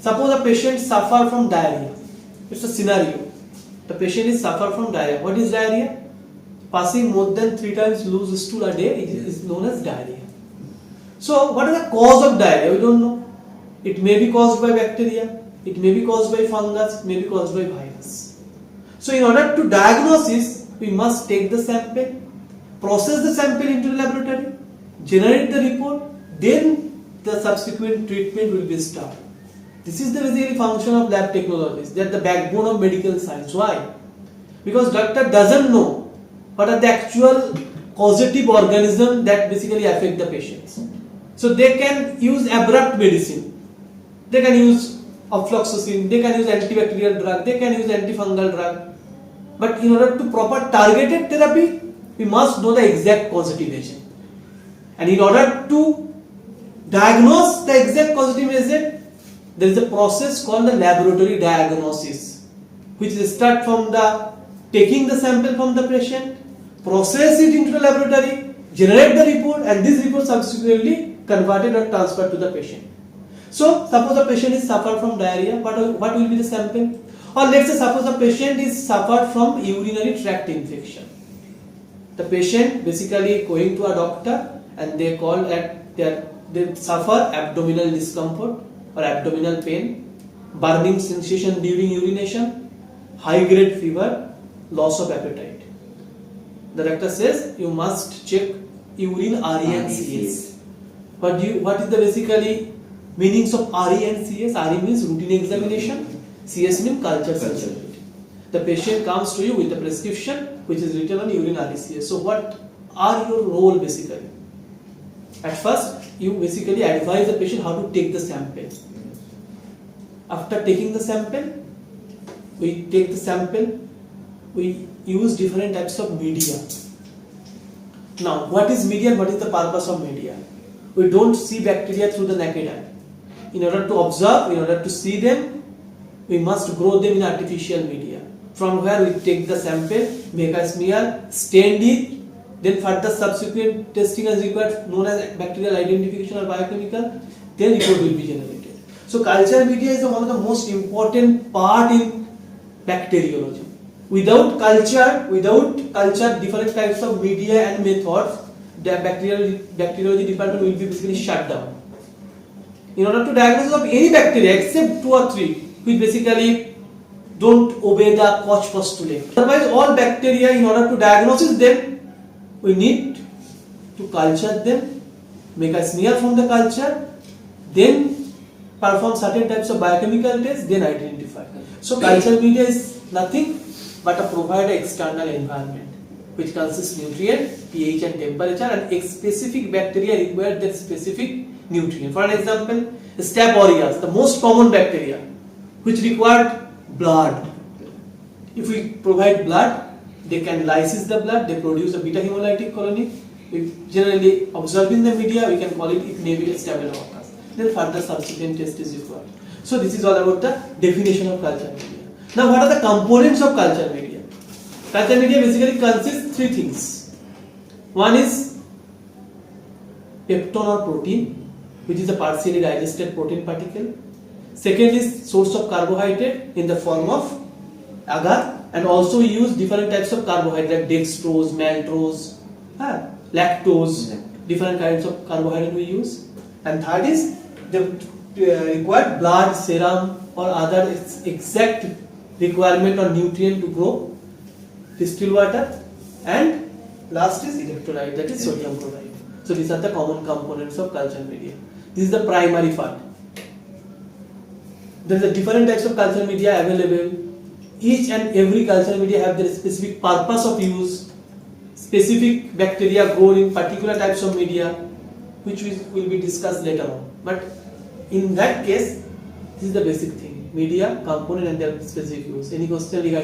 Suppose a patient suffer from diarrhea. It's a scenario. The patient is suffer from diarrhea. What is diarrhea? Passing more than 3 times loose stool a day is known as diarrhea. So what is the cause of diarrhea? We don't know. It may be caused by bacteria, it may be caused by fungus, it may be caused by virus. So in order to diagnose this, we must take the sample, process the sample into the laboratory, generate the report, then the subsequent treatment will be started. This is the basically function of lab technologies. They are the backbone of medical science. Why? Because doctor doesn't know what are the actual causative organisms that basically affect the patients. So they can use abrupt medicine. They can use afloxacin, they can use antibacterial drug, they can use antifungal drug. But in order to proper targeted therapy, we must know the exact causative agent. And in order to diagnose the exact causative agent, there is a process called the laboratory diagnosis, which starts from the taking the sample from the patient, process it into the laboratory, generate the report, and this report subsequently converted or transferred to the patient. So suppose a patient is suffered from diarrhea, what will be the sample? Or let's say suppose a patient is suffered from urinary tract infection. The patient basically going to a doctor and they call that they suffer abdominal discomfort or abdominal pain, burning sensation during urination, high grade fever, loss of appetite. The doctor says you must check urine RE and CS. What is the basically meanings of RE and CS? RE means routine examination, CS means culture sensitivity. The patient comes to you with a prescription which is written on urine RE/CS. So what are your role basically? At first, you basically advise the patient how to take the sample. After taking the sample, we use different types of media. Now, what is media and what is the purpose of media? We don't see bacteria through the naked eye. In order to observe, in order to see them, we must grow them in artificial media. From where we take the sample, make a smear, stain it, then further subsequent testing is required, known as bacterial identification or biochemical, then report will be generated. So culture media is one of the most important part in bacteriology. Without culture, different types of media and methods, the bacteriology department will be basically shut down. In order to diagnose of any bacteria except 2 or 3, which basically don't obey the Koch postulate. Otherwise, all bacteria, in order to diagnose them, we need to culture them, make a smear from the culture, then perform certain types of biochemical tests, then identify. So culture media is nothing but a provider external environment which consists nutrient, pH and temperature, and a specific bacteria require that specific nutrient. For an example, Staph aureus, the most common bacteria, which required blood. If we provide blood, they can lysis the blood, they produce a beta hemolytic colony. We generally observe in the media, we can call it may be a Staphylococcus. Then further subsequent test is required. So this is all about the definition of culture media. Now what are the components of culture media? Culture media basically consists 3 things. One is peptone or protein, which is a partially digested protein particle. Second is source of carbohydrate in the form of agar, and also we use different types of carbohydrate like dextrose, maltose, lactose, different kinds of carbohydrate we use. And third is the required blood, serum or other exact requirement or nutrient to grow distilled water, and last is electrolyte, that is sodium chloride. So these are the common components of culture media. This is the primary part. There are different types of culture media available. Each and every culture media have their specific purpose of use, specific bacteria grown in particular types of media, which will be discussed later on. But in that case, this is the basic thing: media, component, and their specific use. Any question regarding